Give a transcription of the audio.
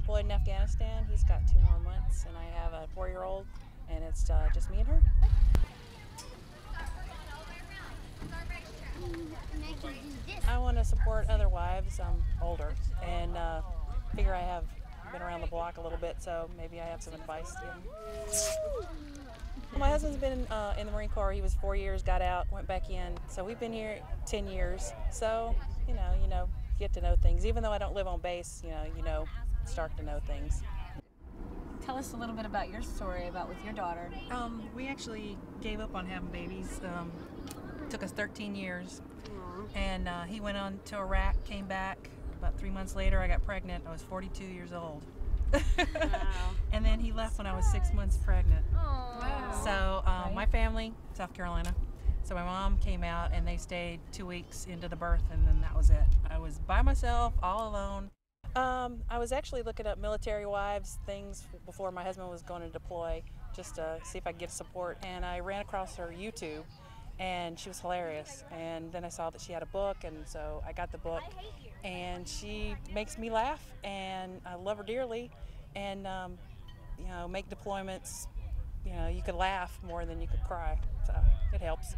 deployed in Afghanistan. He's got 2 more months, and I have a 4-year-old, and it's just me and her. I want to support other wives. I'm older, and figure I have been around the block a little bit, so maybe I have some advice to give. Well, my husband's been in the Marine Corps. He was 4 years, got out, went back in. So we've been here 10 years. So, get to know things. Even though I don't live on base, start to know things. Tell us a little bit about your story about with your daughter. We actually gave up on having babies. Took us 13 years. And he went on to Iraq, came back. About 3 months later, I got pregnant. I was 42 years old. Wow. And then he left when I was 6 months pregnant. Wow. So my family, South Carolina. So my mom came out and they stayed 2 weeks into the birth, and then that was it. I was by myself, all alone. I was actually looking up military wives, things before my husband was going to deploy, just to see if I could get support. And I ran across her YouTube, and she was hilarious. And then I saw that she had a book, and so I got the book. And she makes me laugh, and I love her dearly. And make deployments. You could laugh more than you could cry, so it helps.